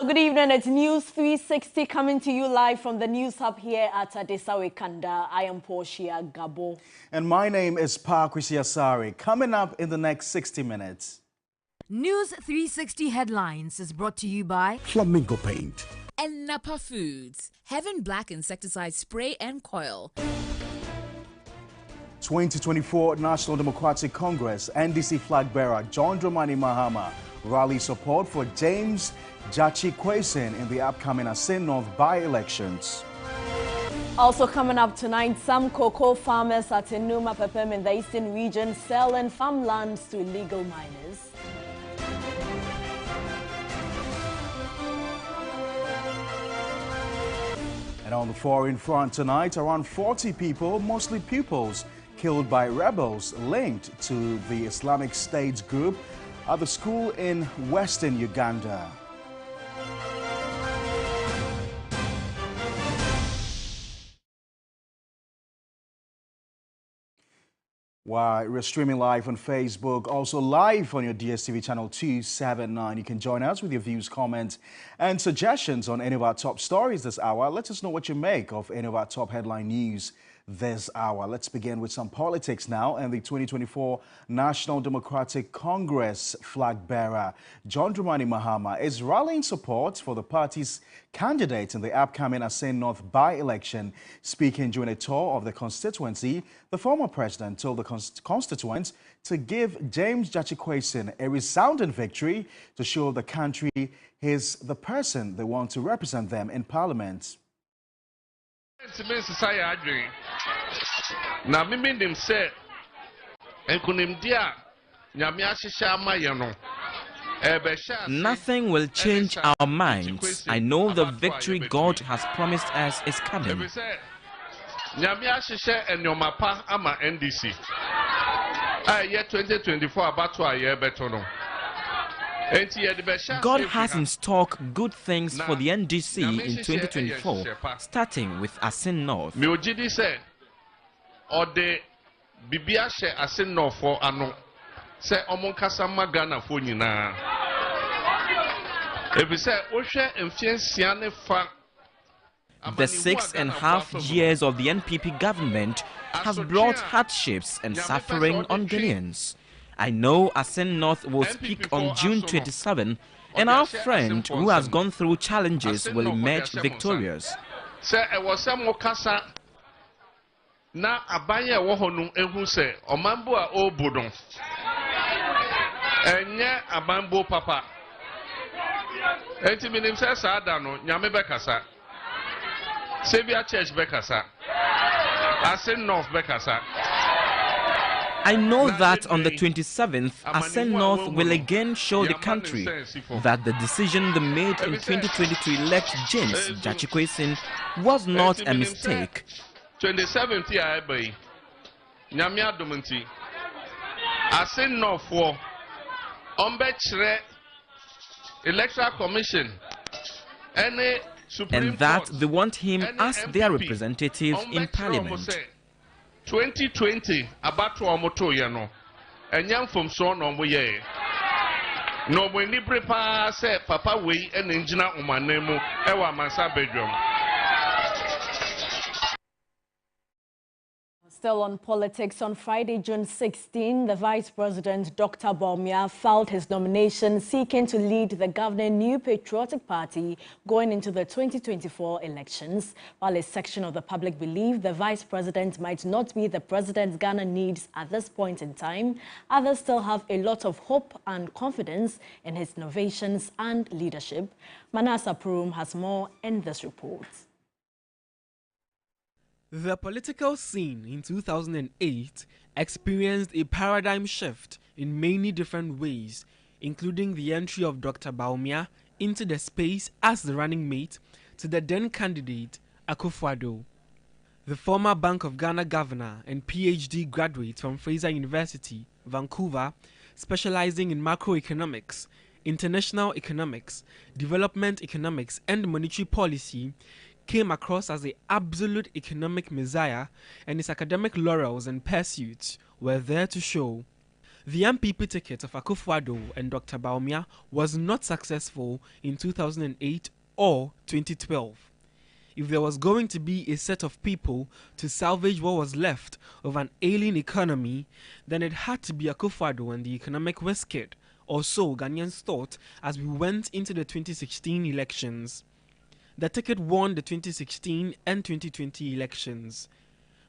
Good evening, it's News 360 coming to you live from the News Hub here at Adesawe Kanda. I am Portia Gabo. And my name is Pakwisi Asari. Coming up in the next 60 minutes. News 360 Headlines is brought to you by Flamingo Paint and Napa Foods. Heaven Black Insecticide Spray and Coil. 2024 National Democratic Congress NDC flag bearer John Dramani Mahama rally support for James Gyakye Quayson in the upcoming Asin North by-elections. Also coming up tonight, some cocoa farmers at Numa Pepem in the eastern region selling farmlands to illegal miners. And on the foreign front tonight, around 40 people, mostly pupils, killed by rebels linked to the Islamic State group at the school in western Uganda. While we're streaming live on Facebook, also live on your DSTV channel 279. You can join us with your views, comments, and suggestions on any of our top stories this hour. Let us know what you make of any of our top headline news this hour. Let's begin with some politics now. And the 2024 National Democratic Congress flag bearer John Dramani Mahama is rallying support for the party's candidate in the upcoming Asin North by-election. Speaking during a tour of the constituency, the former president told the constituents to give James Gyakye Quayson a resounding victory to show the country he's the person they want to represent them in parliament. Nothing will change our minds. I know the victory God has promised us is coming. God has in stock good things for the NDC in 2024, starting with Asin North. The 6.5 years of the NPP government has brought hardships and suffering on Ghanaians. I know Asin North will speak on June 27, and our friend who has gone through challenges will emerge victorious. Na abanye wo honu ehu se omambo a obodon enye abambo papa enti minim se saada no nyame bekasa Savior Church bekasa Asin North bekasa. I know that on the 27th, Asin North will again show the country that the decision they made in 2020 to elect James Gyakye Quayson was not a mistake. 27th year by Nyamia Dominti Asin North for Ombechre Electoral Commission and that they want him as their representative in Parliament. 2020 about Omoto Yano and young from son on Moye. No, when you prepare, say Papa Way and Engineer Umanemo, Ewa Mansa bedroom. Still on politics, on Friday, June 16, the Vice President, Dr. Bawumia, filed his nomination seeking to lead the governing New Patriotic Party going into the 2024 elections. While a section of the public believe the Vice President might not be the President Ghana needs at this point in time, others still have a lot of hope and confidence in his innovations and leadership. Manasa Purum has more in this report. The political scene in 2008 experienced a paradigm shift in many different ways, including the entry of Dr. Bawumia into the space as the running mate to the then candidate Akufo-Addo. The former Bank of Ghana governor and PhD graduate from Fraser University, Vancouver, specializing in macroeconomics, international economics, development economics, and monetary policy, came across as the absolute economic messiah, and his academic laurels and pursuits were there to show. The MPP ticket of Akufo-Addo and Dr. Bawumia was not successful in 2008 or 2012. If there was going to be a set of people to salvage what was left of an ailing economy, then it had to be Akufo-Addo and the economic whiz kid, or so Ghanaians thought as we went into the 2016 elections. The ticket won the 2016 and 2020 elections.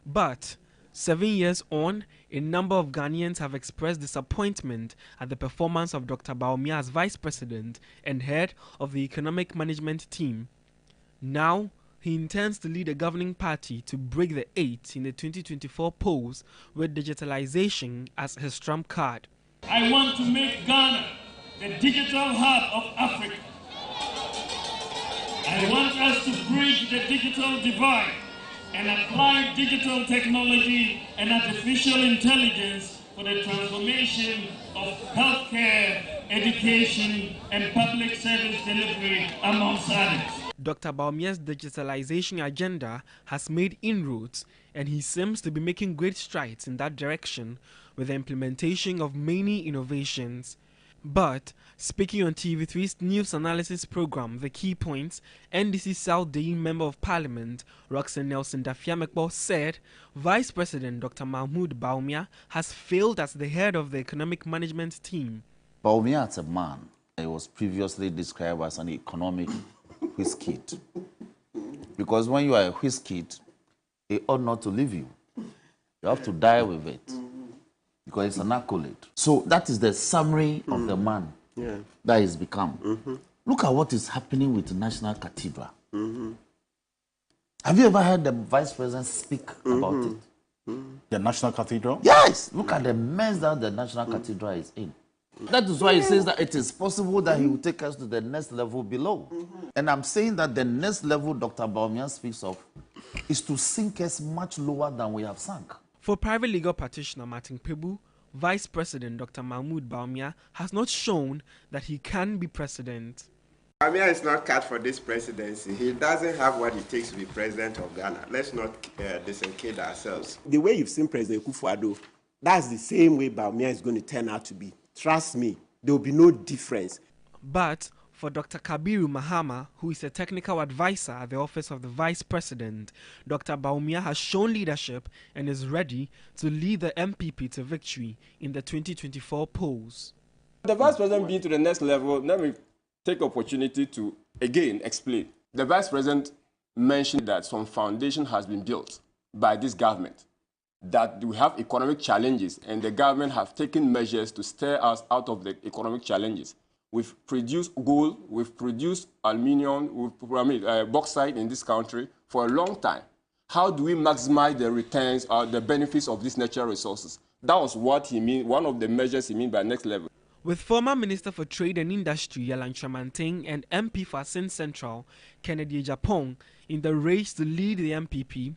But 7 years on, a number of Ghanaians have expressed disappointment at the performance of Dr. Bawumia as Vice President and head of the Economic Management Team. Now, he intends to lead a governing party to break the 8 in the 2024 polls with digitalization as his trump card. I want to make Ghana the digital hub of Africa. I want us to bridge the digital divide and apply digital technology and artificial intelligence for the transformation of healthcare, education, and public service delivery, amongst others. Dr. Bawumia's digitalization agenda has made inroads, and he seems to be making great strides in that direction with the implementation of many innovations. But, speaking on TV3's news analysis program, The Key Points, NDC South Dane Member of Parliament, Roxanne Nelson Dafiamekbo, said Vice President Dr. Mahmoud Bawumia has failed as the head of the economic management team. Bawumia as a man, he was previously described as an economic whiz kid. Because when you are a whiz kid, it ought not to leave you. You have to die with it. Because it's an accolade. So that is the summary of the man that he's become. Look at what is happening with the National Cathedral. Have you ever heard the Vice President speak about it? The National Cathedral? Yes! Look at the mess that the National Cathedral is in. That is why he says that it is possible that he will take us to the next level below. And I'm saying that the next level Dr. Bawumia speaks of is to sink us much lower than we have sunk. For private legal practitioner Martin Pebu, Vice President Dr. Mahmoud Bawumia has not shown that he can be president. Bawumia is not cut for this presidency. He doesn't have what it takes to be president of Ghana. Let's not disencade ourselves. The way you've seen President Akufo-Addo, that's the same way Bawumia is going to turn out to be. Trust me, there will be no difference. But for Dr. Kabiru Mahama, who is a technical advisor at the Office of the Vice President, Dr. Bawumia has shown leadership and is ready to lead the MPP to victory in the 2024 polls. The Vice President being to the next level, let me take opportunity to again explain. The Vice President mentioned that some foundation has been built by this government, that we have economic challenges and the government have taken measures to steer us out of the economic challenges. We've produced gold, we've produced aluminium, we've produced bauxite in this country for a long time. How do we maximize the returns or the benefits of these natural resources? That was what he meant, one of the measures he meant by next level. With former Minister for Trade and Industry Yalan Tramanteng and MP for Asin Central Kennedy Japong in the race to lead the MPP,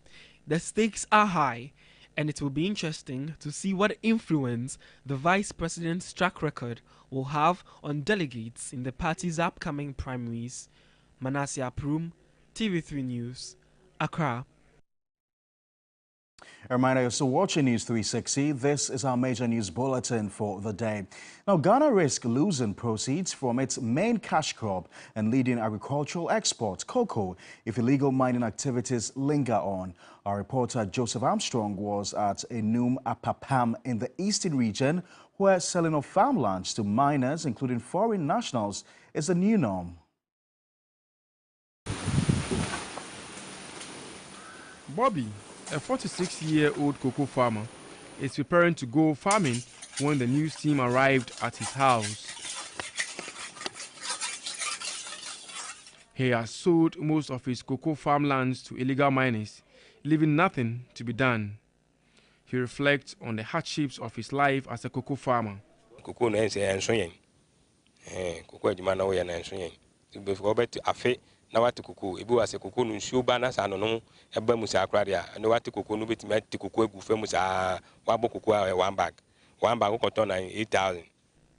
the stakes are high, and it will be interesting to see what influence the Vice President's track record will have on delegates in the party's upcoming primaries. Manasseh Aprum, TV3 News, Accra. A reminder, you're still watching News 360. This is our major news bulletin for the day. Now, Ghana risks losing proceeds from its main cash crop and leading agricultural exports, cocoa, if illegal mining activities linger on. Our reporter Joseph Armstrong was at Enum Apapam in the eastern region, where selling of farmlands to miners, including foreign nationals, is the new norm. Bobby, a 46-year-old cocoa farmer, is preparing to go farming when the news team arrived at his house. He has sold most of his cocoa farmlands to illegal miners, leaving nothing to be done. He reflects on the hardships of his life as a cocoa farmer. Cocoa na enso cocoa adwuma na wo ye na enso yen. Before bet afe na wate cocoa ebi wase cocoa no nsuo ba na sa no no eba musa akra dia na wate cocoa no betimi ate cocoa agu fa musa wabo cocoa 1 bag ko koton na 8,000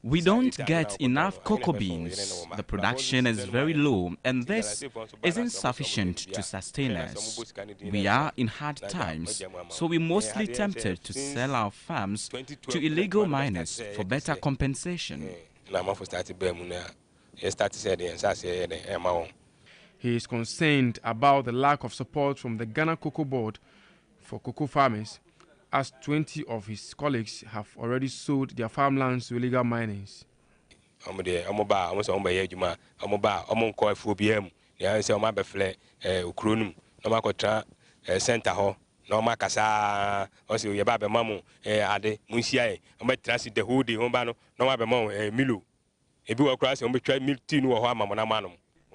We don't get enough cocoa beans. The production is very low, and this isn't sufficient to sustain us. We are in hard times, so we're mostly tempted to sell our farms to illegal miners for better compensation. He is concerned about the lack of support from the Ghana Cocoa Board for cocoa farmers, as 20 of his colleagues have already sold their farmlands to illegal miners.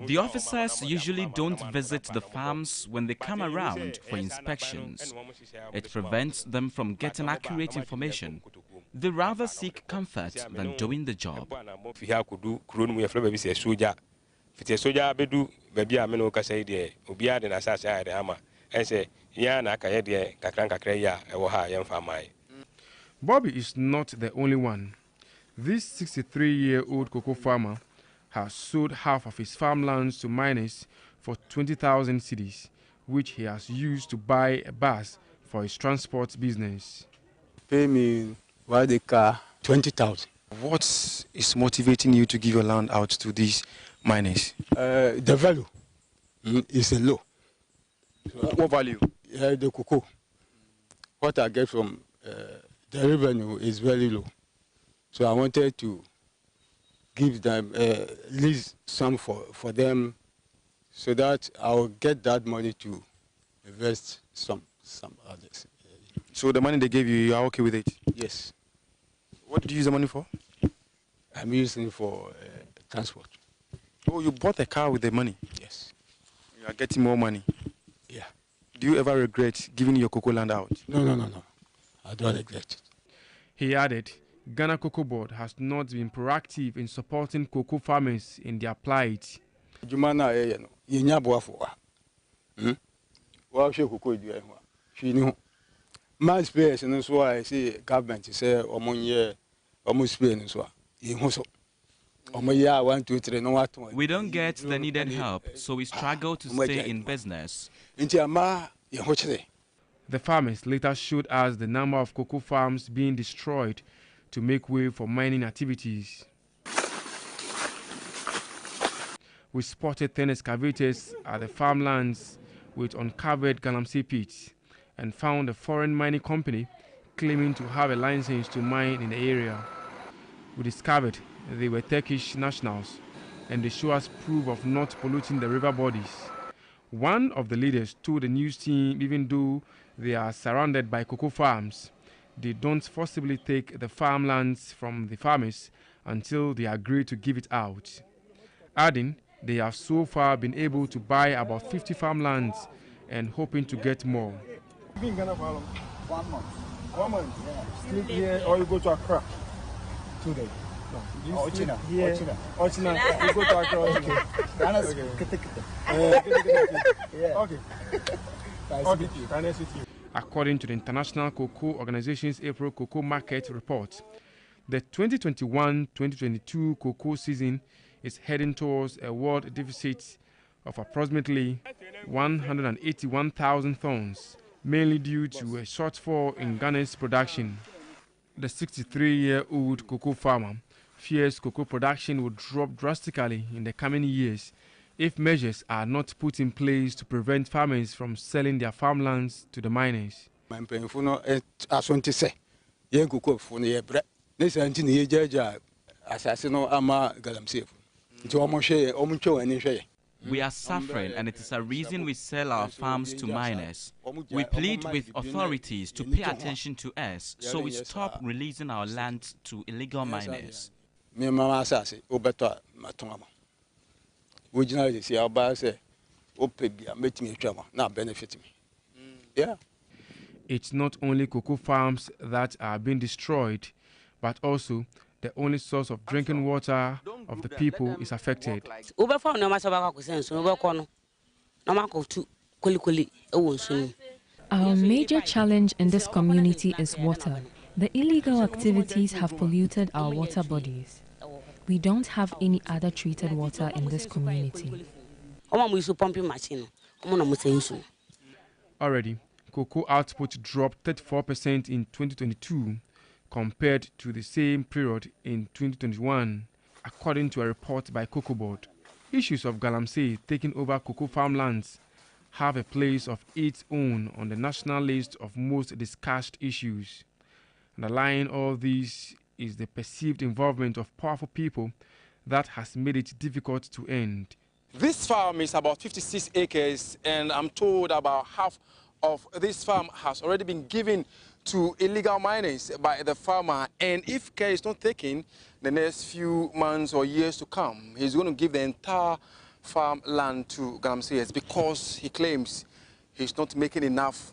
The officers usually don't visit the farms when they come around for inspections. It prevents them from getting accurate information. They rather seek comfort than doing the job. Bobby is not the only one. This 63-year-old cocoa farmer has sold half of his farmlands to miners for 20,000 cedis, which he has used to buy a bus for his transport business. Pay me by the car 20,000. What is motivating you to give your land out to these miners? The value is low. What value? The cocoa. What I get from the revenue is very low. So I wanted to give them lease some for them, so that I'll get that money to invest some others. So the money they gave you, you are okay with it? Yes. What did you use the money for? I'm using it for transport. Oh, you bought a car with the money? Yes. You are getting more money? Yeah. Do you ever regret giving your cocoa land out? No. I don't regret it. He added, Ghana Cocoa Board has not been proactive in supporting cocoa farmers in their plight. My space and that's why I see government say almost Spain so. We don't get the needed help, so we struggle to stay in business. The farmers later showed us the number of cocoa farms being destroyed to make way for mining activities. We spotted 10 excavators at the farmlands with uncovered galamsey pits and found a foreign mining company claiming to have a license to mine in the area. We discovered they were Turkish nationals, and they show us proof of not polluting the river bodies. One of the leaders told the news team even though they are surrounded by cocoa farms, they don't forcibly take the farmlands from the farmers until they agree to give it out. Adding, they have so far been able to buy about 50 farmlands and hoping to get more. You've been in Ghana for 1 month. 1 month? Yeah. Sleep here or you go to Accra? 2 days. No. Ochina. Here. Ochina. You go to Accra. Okay. Okay. According to the International Cocoa Organization's April Cocoa Market Report, the 2021-2022 cocoa season is heading towards a world deficit of approximately 181,000 tons, mainly due to a shortfall in Ghana's production. The 63-year-old cocoa farmer fears cocoa production will drop drastically in the coming years if measures are not put in place to prevent farmers from selling their farmlands to the miners. We are suffering, and it is a reason we sell our farms to miners. We plead with authorities to pay attention to us, so we stop releasing our land to illegal miners. It's not only cocoa farms that are being destroyed, but also the only source of drinking water of the people is affected. Our major challenge in this community is water. The illegal activities have polluted our water bodies. We don't have any other treated water in this community. Already, cocoa output dropped 34% in 2022 compared to the same period in 2021, according to a report by Cocoa Board. Issues of Galamsey taking over cocoa farmlands have a place of its own on the national list of most discussed issues. Underlying all these is the perceived involvement of powerful people that has made it difficult to end. This farm is about 56 acres, and I'm told about half of this farm has already been given to illegal miners by the farmer. And if care is not taken, the next few months or years to come, he's going to give the entire farmland to Galamseyers because he claims he's not making enough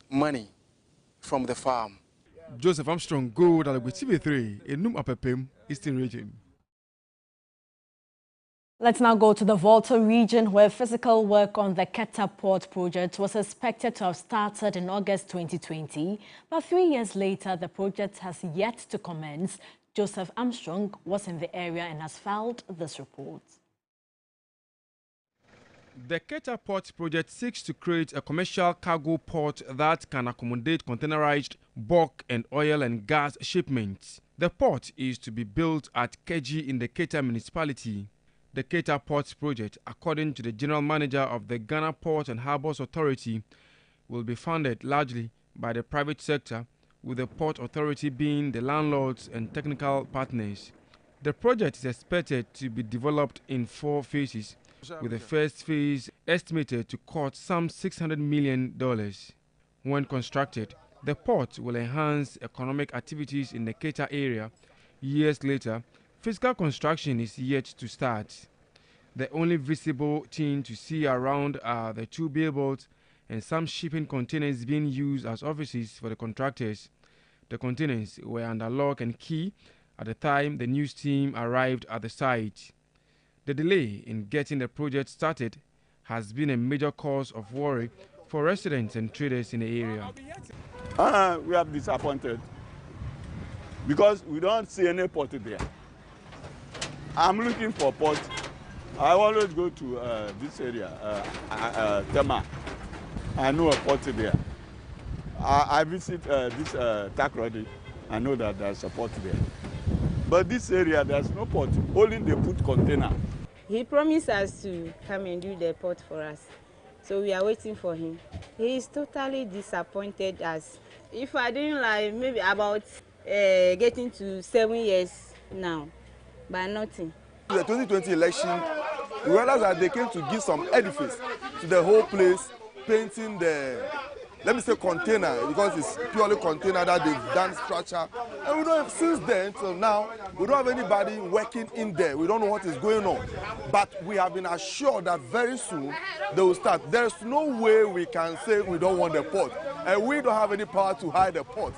money from the farm. Joseph Armstrong, Gold, TV3, Enum Apepem, Eastern Region. Let's now go to the Volta region, where physical work on the Keta Port project was expected to have started in August 2020. But 3 years later, the project has yet to commence. Joseph Armstrong was in the area and has filed this report. The Keta Port project seeks to create a commercial cargo port that can accommodate containerized bulk and oil and gas shipments. The port is to be built at Keji in the Keta municipality. The Keta Ports project, according to the general manager of the Ghana Port and Harbours Authority, will be funded largely by the private sector, with the Port Authority being the landlords and technical partners. The project is expected to be developed in 4 phases, with the first phase estimated to cost some $600 million. When constructed, the port will enhance economic activities in the Keta area. Years later, physical construction is yet to start. The only visible thing to see around are the 2 billboards and some shipping containers being used as offices for the contractors. The containers were under lock and key at the time the news team arrived at the site. The delay in getting the project started has been a major cause of worry for residents and traders in the area. We are disappointed because we don't see any port there. I'm looking for port. I always go to this area, Tema. I know a port there. I visit this Takrady. I know that there's a port there. But this area, there's no port. Only they put container. He promised us to come and do the port for us. So we are waiting for him. He is totally disappointed us. If I didn't lie, maybe about getting to 7 years now, but nothing. The 2020 election, we realized that they came to give some edifice to the whole place, painting the, let me say, container, because it's purely container that they've done structure. And we don't have, since then till now, we don't have anybody working in there. We don't know what is going on. But we have been assured that very soon they will start. There's no way we can say we don't want the port. And we don't have any power to hide the port.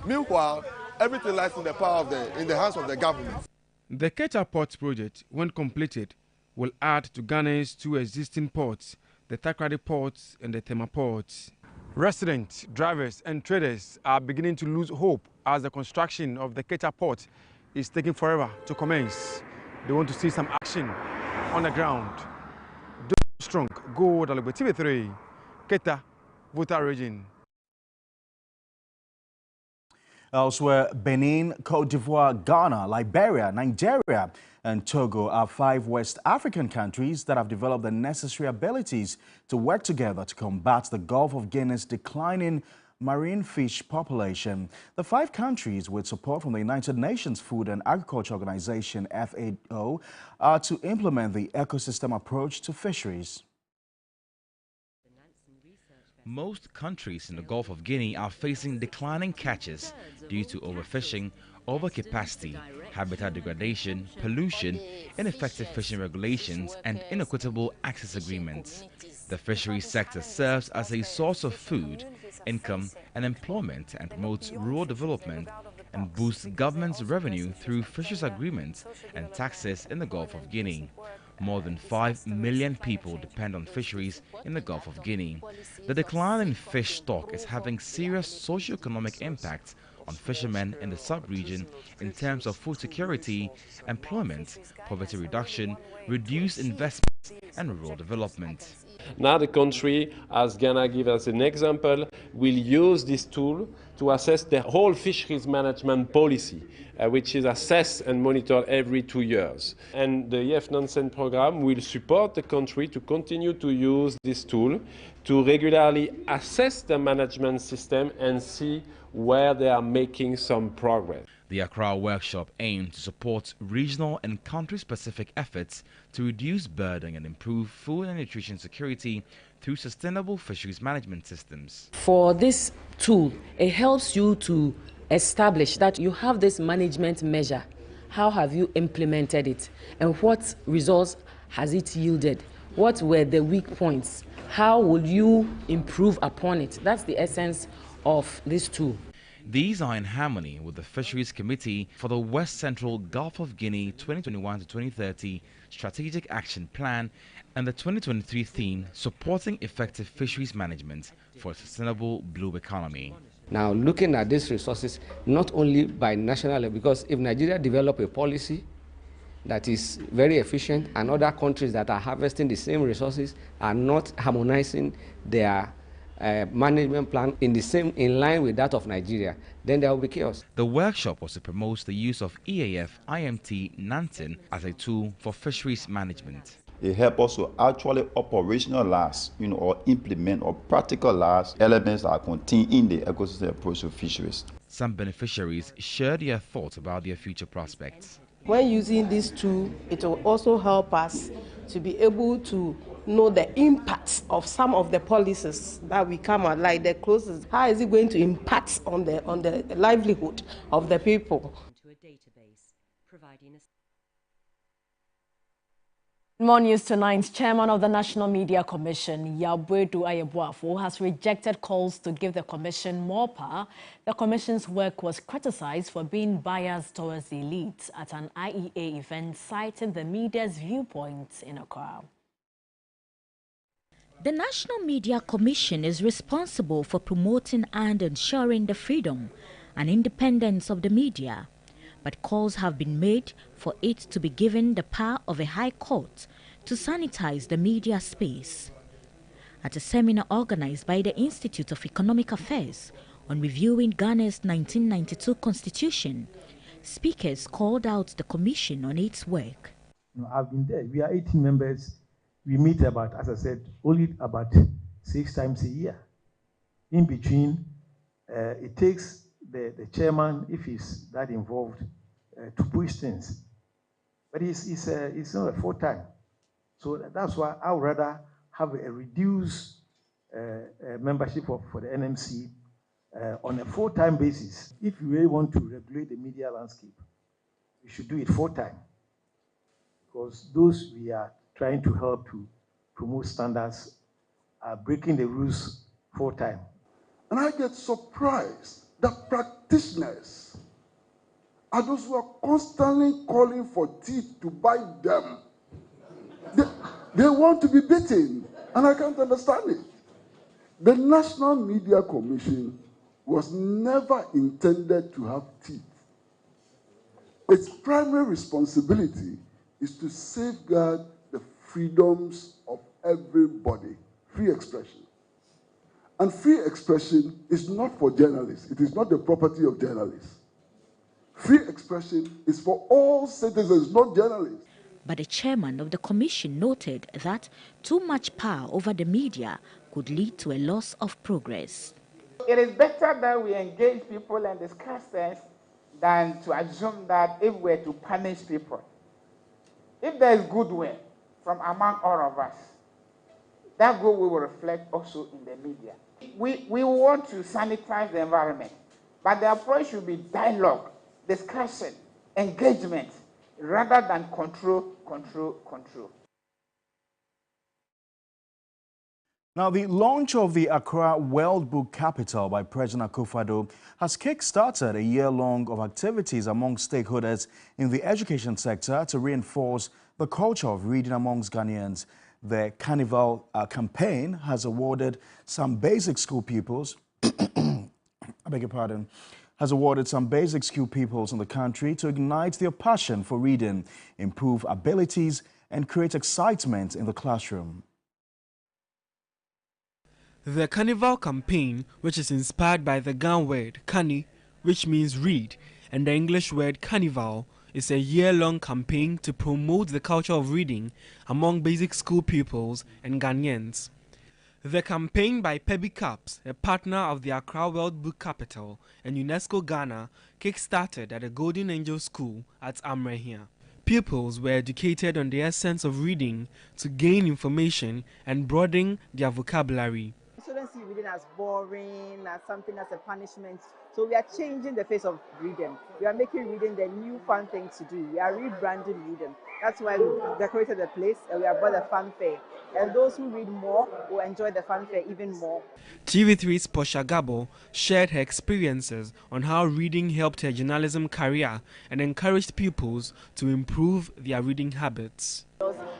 Meanwhile, everything lies in the power of in the hands of the government. The Keta Port project, when completed, will add to Ghana's 2 existing ports, the Takrady ports and the Tema ports. Residents, drivers and traders are beginning to lose hope as the construction of the Keta port is taking forever to commence. They want to see some action on the ground. Strong, Gold, TV3, Keta, Volta region. Elsewhere, Benin, Cote d'Ivoire, Ghana, Liberia, Nigeria, and Togo are 5 West African countries that have developed the necessary abilities to work together to combat the Gulf of Guinea's declining marine fish population. The 5 countries, with support from the United Nations Food and Agriculture Organization, FAO, are to implement the ecosystem approach to fisheries. Most countries in the Gulf of Guinea are facing declining catches due to overfishing, overcapacity, habitat degradation, pollution, ineffective fishing regulations, and inequitable access agreements. The fisheries sector serves as a source of food, income, and employment, and promotes rural development and boosts government's revenue through fisheries agreements and taxes in the Gulf of Guinea. More than 5 million people depend on fisheries in the Gulf of Guinea. The decline in fish stock is having serious socio-economic impacts on fishermen in the sub-region in terms of food security, employment, poverty reduction, reduced investment and rural development. Now the country, as Ghana gives us an example, will use this tool to assess the whole fisheries management policy, which is assessed and monitored every 2 years. And the EF Nansen program will support the country to continue to use this tool to regularly assess the management system and see where they are making some progress. The Accra workshop aimed to support regional and country-specific efforts to reduce burden and improve food and nutrition security through sustainable fisheries management systems. For this tool, it helps you to establish that you have this management measure. How have you implemented it? And what results has it yielded? What were the weak points? How will you improve upon it? That's the essence of this tool. These are in harmony with the Fisheries Committee for the West Central Gulf of Guinea 2021 to 2030 Strategic Action Plan and the 2023 theme Supporting Effective Fisheries Management for a Sustainable Blue Economy. Now, looking at these resources, not only by national level, because if Nigeria develop a policy that is very efficient and other countries that are harvesting the same resources are not harmonizing their management plan in line with that of Nigeria, then there will be chaos. The workshop was to promote the use of EAF IMT Nansen as a tool for fisheries management. It helps us to actually operationalize, or implement or practicalize elements that are contained in the ecosystem approach to fisheries. Some beneficiaries shared their thoughts about their future prospects. When using this tool, it will also help us to be able to know the impacts of some of the policies that we come out, like the closest. How is it going to impact on the livelihood of the people? More news tonight. Chairman of the National Media Commission, Yabwedu Ayeboafo, has rejected calls to give the commission more power. The commission's work was criticized for being biased towards the elites at an IEA event, citing the media's viewpoints in Accra. The National Media Commission is responsible for promoting and ensuring the freedom and independence of the media, but calls have been made for it to be given the power of a high court to sanitize the media space. At a seminar organized by the Institute of Economic Affairs on reviewing Ghana's 1992 constitution, speakers called out the commission on its work. I've been there. We are 18 members. We meet about, as I said, only about 6 times a year. In between, it takes the chairman, if he's that involved, to push things. But it's not a full time. So that's why I would rather have a reduced membership for the NMC on a full-time basis. If you really want to regulate the media landscape, we should do it full-time. Because those we are trying to help to promote standards are breaking the rules full-time. And I get surprised that practitioners are those who are constantly calling for teeth to bite them. They want to be beaten, and I can't understand it. The National Media Commission was never intended to have teeth. Its primary responsibility is to safeguard the freedoms of everybody, free expression. And free expression is not for journalists. It is not the property of journalists. Free expression is for all citizens, not journalists. But the chairman of the commission noted that too much power over the media could lead to a loss of progress. It is better that we engage people and discuss things than to assume that if we're to punish people. If there is goodwill from among all of us, that goodwill will reflect also in the media. We want to sanitize the environment, but the approach should be dialogue, discussion, engagement, rather than control. Now, the launch of the Accra World Book Capital by President Akufo-Addo has kick-started a year-long of activities among stakeholders in the education sector to reinforce the culture of reading amongst Ghanaians. The Carnival campaign has awarded some basic school pupils, I beg your pardon, has awarded some basic school pupils in the country to ignite their passion for reading, improve abilities, and create excitement in the classroom. The Carnival campaign, which is inspired by the Gan word Kani, which means read, and the English word carnival, is a year-long campaign to promote the culture of reading among basic school pupils and Ghanaians. The campaign by Pebi Caps, a partner of the Accra World Book Capital and UNESCO Ghana, kick-started at the Golden Angel School at Amrehia. Pupils were educated on the essence of reading to gain information and broaden their vocabulary. Students see reading as boring, as something as a punishment. So we are changing the face of reading. We are making reading the new fun thing to do. We are rebranding reading. That's why we decorated the place and we have brought a fun fair. And those who read more will enjoy the fun fair even more. TV3's Portia Gabo shared her experiences on how reading helped her journalism career and encouraged pupils to improve their reading habits.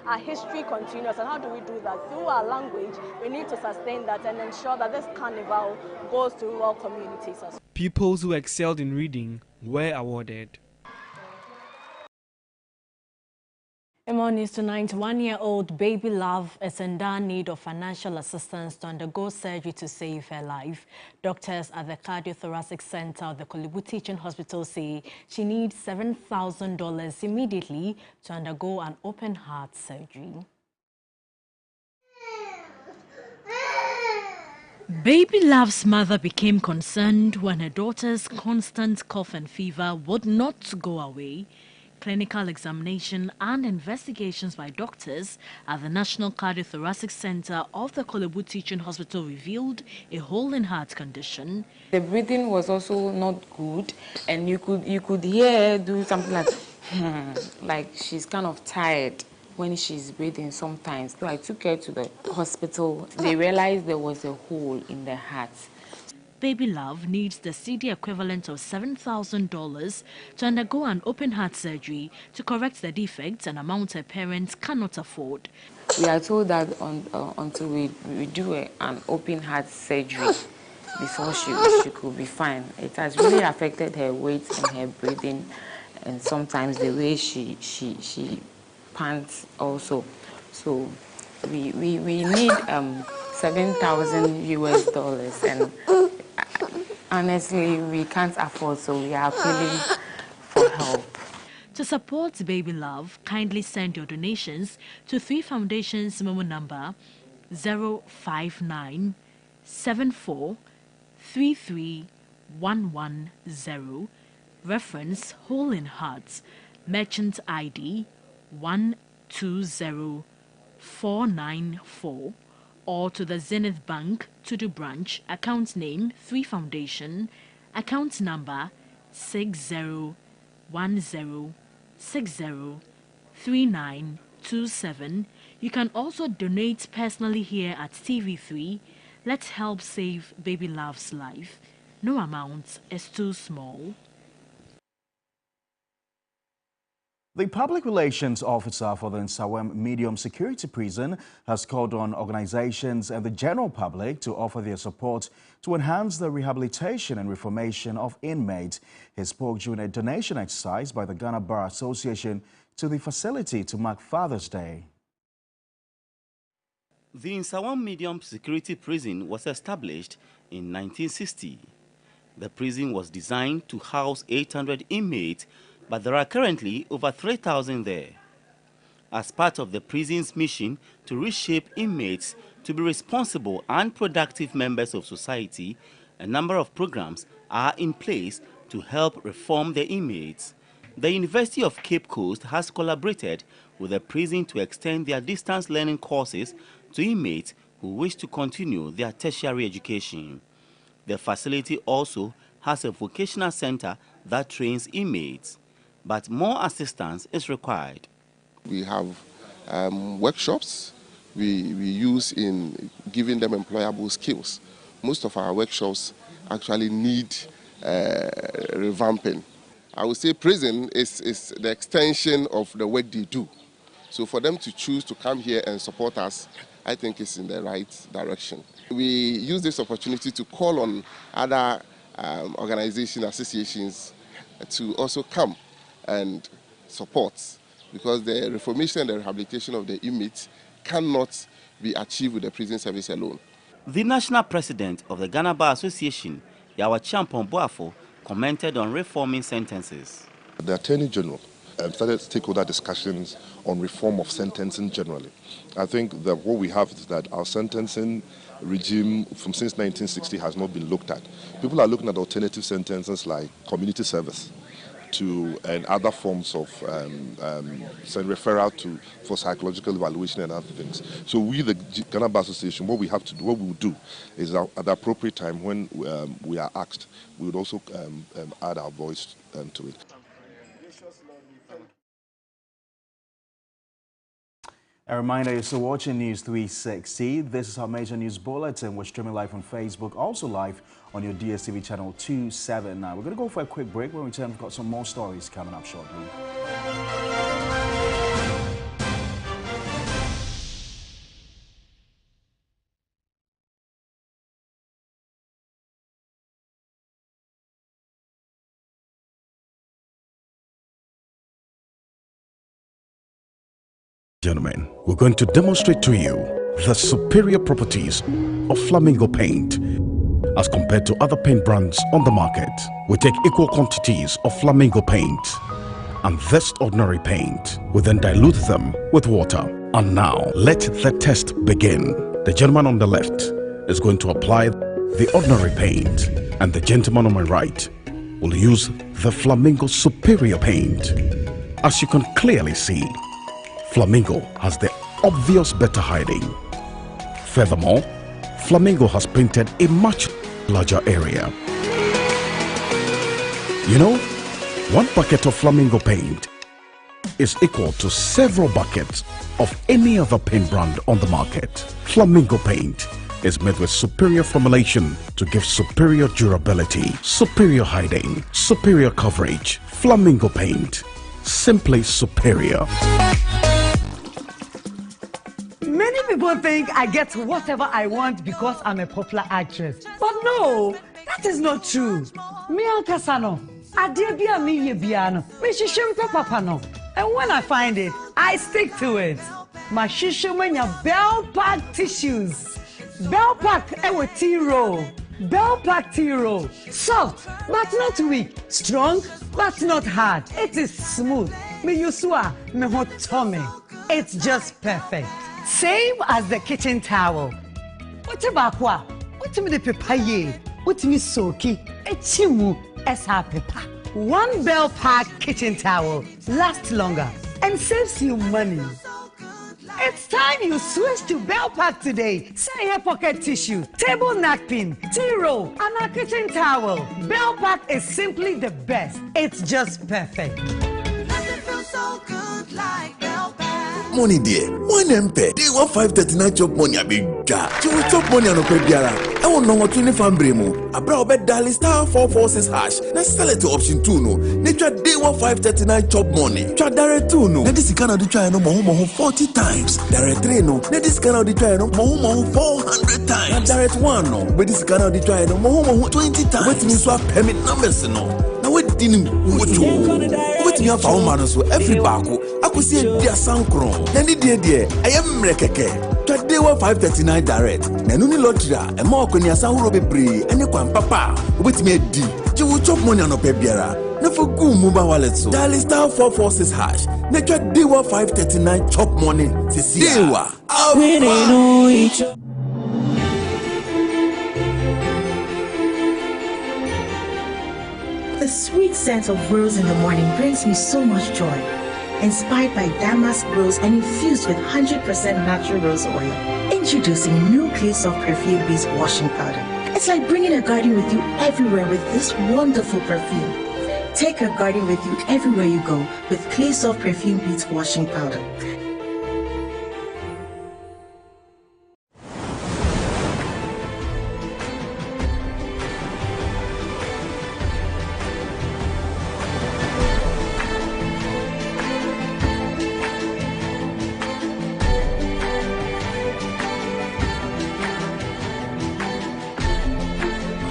Our history continues, and how do we do that? Through our language, we need to sustain that and ensure that this carnival goes to rural communities as well. Pupils who excelled in reading were awarded. In more news tonight, 1-year-old baby Love is in dire need of financial assistance to undergo surgery to save her life. Doctors at the Cardiothoracic Center of the Korle Bu Teaching Hospital say she needs $7,000 immediately to undergo an open heart surgery. Baby Love's mother became concerned when her daughter's constant cough and fever would not go away. Clinical examination and investigations by doctors at the National Cardiothoracic Center of the Korle Bu Teaching Hospital revealed a hole in heart condition. The breathing was also not good, and you could hear her do something like she's kind of tired when she's breathing sometimes. So I took her to the hospital. They realized there was a hole in the heart. Baby Love needs the CD equivalent of $7,000 to undergo an open heart surgery to correct the defects, an amount her parents cannot afford. We are told that until we do an open heart surgery before she could be fine. It has really affected her weight and her breathing, and sometimes the way she pants also. So we need $7,000 and honestly, we can't afford, so we are appealing for help. To support Baby Love, kindly send your donations to 3 Foundation's memo number 059 74 33 110, reference Hole in Hearts, merchant ID 120494, or to the Zenith Bank Tudu branch, account name 3 Foundation, account number 6010603927. You can also donate personally here at TV3. Let's help save Baby Love's life. No amount is too small. The Public Relations Officer for the Nsawam Medium Security Prison has called on organizations and the general public to offer their support to enhance the rehabilitation and reformation of inmates. He spoke during a donation exercise by the Ghana Bar Association to the facility to mark Father's Day. The Nsawam Medium Security Prison was established in 1960. The prison was designed to house 800 inmates, but there are currently over 3,000 there. As part of the prison's mission to reshape inmates to be responsible and productive members of society, a number of programs are in place to help reform the inmates. The University of Cape Coast has collaborated with the prison to extend their distance learning courses to inmates who wish to continue their tertiary education. The facility also has a vocational center that trains inmates, but more assistance is required. We have workshops we use in giving them employable skills. Most of our workshops actually need revamping. I would say prison is the extension of the work they do. So for them to choose to come here and support us, I think it's in the right direction. We use this opportunity to call on other organizations, associations to also come and support, because the reformation and the rehabilitation of the inmates cannot be achieved with the prison service alone. The national president of the Ghana Bar Association, Yawa Champon Boafo, commented on reforming sentences. The Attorney General started stakeholder discussions on reform of sentencing generally. I think that what we have is that our sentencing regime since 1960 has not been looked at. People are looking at alternative sentences like community service and other forms of referral for psychological evaluation and other things. So we, the Ghana Bar Association, what we will do is at the appropriate time when we are asked, we would also add our voice to it. A reminder, you're still watching News 360. This is our major news bulletin. We're streaming live on Facebook, also live on your DSTV channel 279. We're going to go for a quick break. When we return, we've got some more stories coming up shortly. Gentlemen, we're going to demonstrate to you the superior properties of Flamingo paint as compared to other paint brands on the market. We take equal quantities of Flamingo paint and this ordinary paint. We then dilute them with water. And now, let the test begin. The gentleman on the left is going to apply the ordinary paint, and the gentleman on my right will use the Flamingo superior paint. As you can clearly see, Flamingo has the obvious better hiding. Furthermore, Flamingo has painted a much larger area. You know, one bucket of Flamingo paint is equal to several buckets of any other paint brand on the market. Flamingo paint is made with superior formulation to give superior durability, superior hiding, superior coverage. Flamingo paint, simply superior. Many people think I get whatever I want because I'm a popular actress. But no, that is not true. Me ankasano, adebia mi yebiano, me shishimpe papano. And when I find it, I stick to it. My shishimenya Bell Pack tissues. Bell Pack ewe tea roll. Bell Pack tea roll. Soft, but not weak. Strong, but not hard. It is smooth. Me yusua, me hot tummy. It's just perfect. Same as the kitchen towel. What about what? What me the papaye? What me soaky? Echimu esa pepper. One Bell Pack kitchen towel lasts longer and saves you money. It's time you switch to Bell Pack today. Say your pocket tissue, table napkin, tea roll, and a kitchen towel. Bell Pack is simply the best. It's just perfect. Nothing feels so good like Bell Pack. Money there. One MP. Day 1539 chop money a big jar. You chop money on a biara. I want no 25 bremo. A brow bed dial star 446 hash. Let's sell it to option 2 no. Nature day 1539 chop money. Try direct 2 no. Now this can of the try no more 40 times. Direct 3 no. Now this can of the try no more 400 times. Now direct 1 no. But this can of the try no more 20 times. Wait me swap permit numbers no. Now wait didn't what you. Wait me have found man so every barco. I could see a dear sankron. Then the dear I am rekeke. Try day 1539 direct. Nanuni lotria and more when you sound robe and you can papa. Wait me a D. You will chop money on a pebiara. Never go mobile wallet so. Dial star 446 hash. Nature day 1539 chop money. Dewa. We know each other. The sweet scent of rose in the morning brings me so much joy. Inspired by damask rose and infused with 100% natural rose oil. Introducing new Clay Soft Perfume Beats washing powder. It's like bringing a garden with you everywhere with this wonderful perfume. Take a garden with you everywhere you go with Clay Soft Perfume Beats washing powder.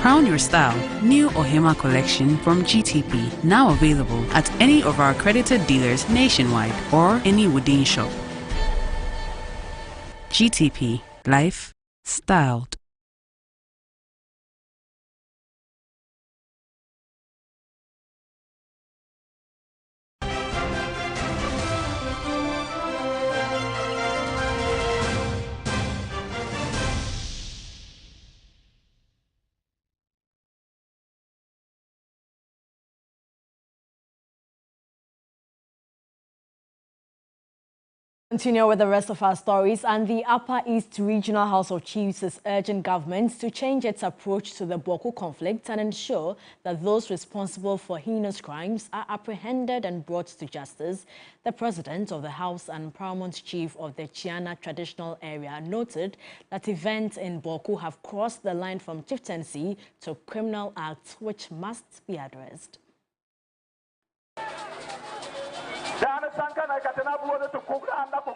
Crown your style New Ohima collection from GTP, now available at any of our accredited dealers nationwide or any Woodin shop. GTP, life styled. Continue with the rest of our stories, and the Upper East Regional House of Chiefs is urging government to change its approach to the Bawku conflict and ensure that those responsible for heinous crimes are apprehended and brought to justice. The president of the House and paramount chief of the Chiana traditional area noted that events in Bawku have crossed the line from chieftaincy to criminal acts which must be addressed.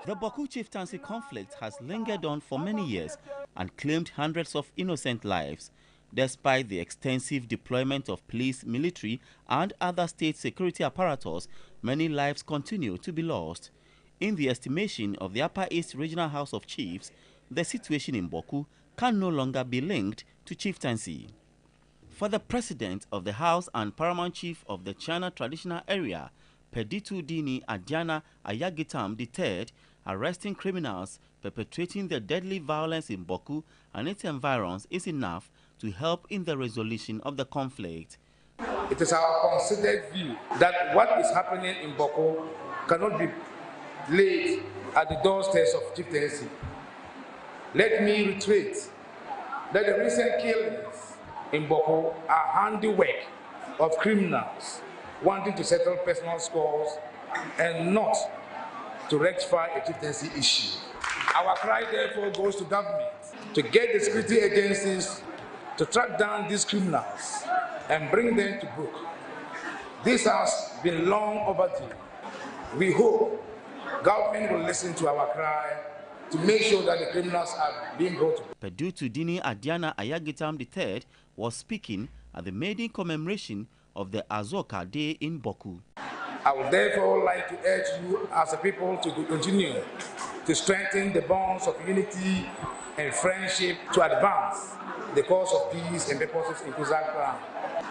The Bawku chieftaincy conflict has lingered on for many years and claimed hundreds of innocent lives. Despite the extensive deployment of police, military and other state security apparatus, many lives continue to be lost. In the estimation of the Upper East Regional House of Chiefs, the situation in Bawku can no longer be linked to chieftaincy. For the president of the House and paramount chief of the Chiana traditional area, Peditu Dini Adiana Ayagitam III, arresting criminals perpetrating the deadly violence in Bawku and its environs is enough to help in the resolution of the conflict. It is our considered view that what is happening in Bawku cannot be laid at the doorsteps of chieftaincy. Let me reiterate that the recent killings in Bawku are handiwork of criminals wanting to settle personal scores and not to rectify a chieftaincy issue. Our cry therefore goes to government to get the security agencies to track down these criminals and bring them to book. This has been long overdue. We hope government will listen to our cry to make sure that the criminals are being brought to book. Peditu Dini Adiana Ayagitam III was speaking at the maiden commemoration of the Azoka Day in Bawku. I would therefore like to urge you as a people to continue to strengthen the bonds of unity and friendship to advance the cause of peace and purposes in Kusaka.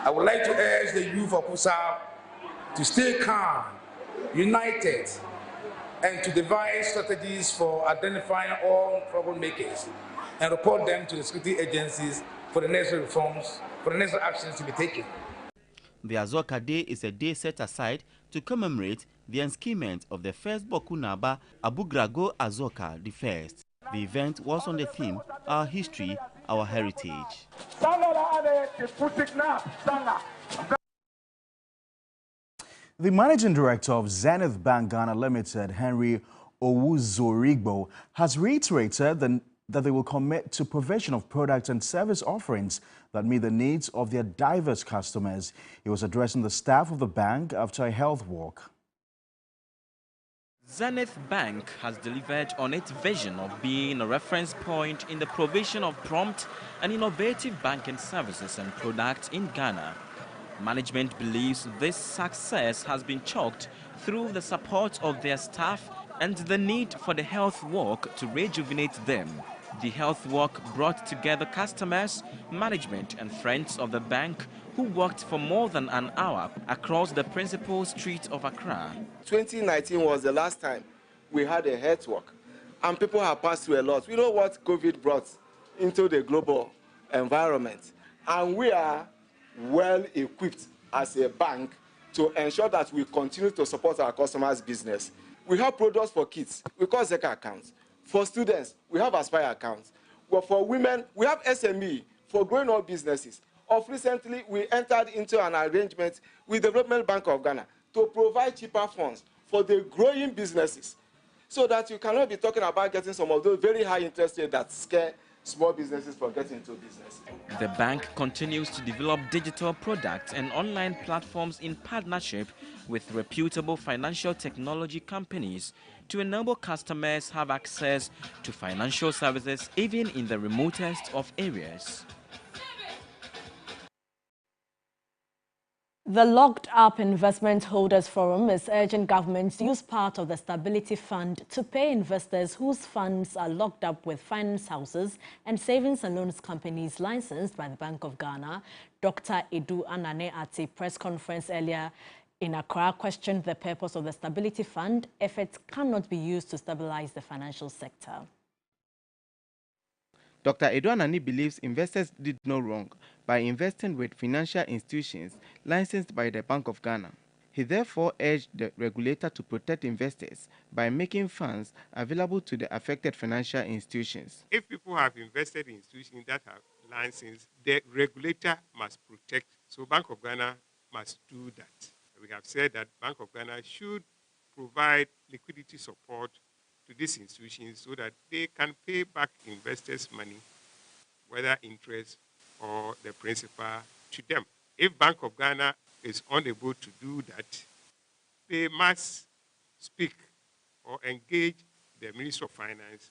I would like to urge the youth of Kusaka to stay calm, united, and to devise strategies for identifying all troublemakers and report them to the security agencies for the necessary reforms, for the necessary actions to be taken. The Azoka Day is a day set aside to commemorate the enskinment of the first Bawku Naba, Abugrago Azoka I. The event was on the theme, Our History, Our Heritage. The managing director of Zenith Bank Ghana Limited, Henry Owuzorigbo, has reiterated that they will commit to provision of product and service offerings that meet the needs of their diverse customers. He was addressing the staff of the bank after a health walk. Zenith Bank has delivered on its vision of being a reference point in the provision of prompt and innovative banking services and products in Ghana. Management believes this success has been chalked through the support of their staff and the need for the health walk to rejuvenate them. The health walk brought together customers, management and friends of the bank who worked for more than an hour across the principal street of Accra. 2019 was the last time we had a health walk, and people have passed through a lot. We know what COVID brought into the global environment, and we are well equipped as a bank to ensure that we continue to support our customers' business. We have products for kids, we call Zeka accounts. For students, we have Aspire accounts. Well, for women, we have SME for growing up businesses. Of recently, we entered into an arrangement with the Development Bank of Ghana to provide cheaper funds for the growing businesses, so that you cannot be talking about getting some of those very high interest rates that scare small businesses from getting into business. The bank continues to develop digital products and online platforms in partnership with reputable financial technology companies to enable customers have access to financial services even in the remotest of areas. The Locked Up Investment Holders Forum is urging governments to use part of the Stability Fund to pay investors whose funds are locked up with finance houses and savings and loans companies licensed by the Bank of Ghana. Dr. Edu Anane at a press conference earlier in Accra questioned the purpose of the Stability Fund if it cannot be used to stabilize the financial sector. Dr. Edu Anane believes investors did no wrong by investing with financial institutions licensed by the Bank of Ghana. He therefore urged the regulator to protect investors by making funds available to the affected financial institutions. If people have invested in institutions that have license, the regulator must protect. So Bank of Ghana must do that. We have said that Bank of Ghana should provide liquidity support to these institutions so that they can pay back investors' money, whether interest or the principal, to them. If Bank of Ghana is unable to do that, they must speak or engage the Ministry of Finance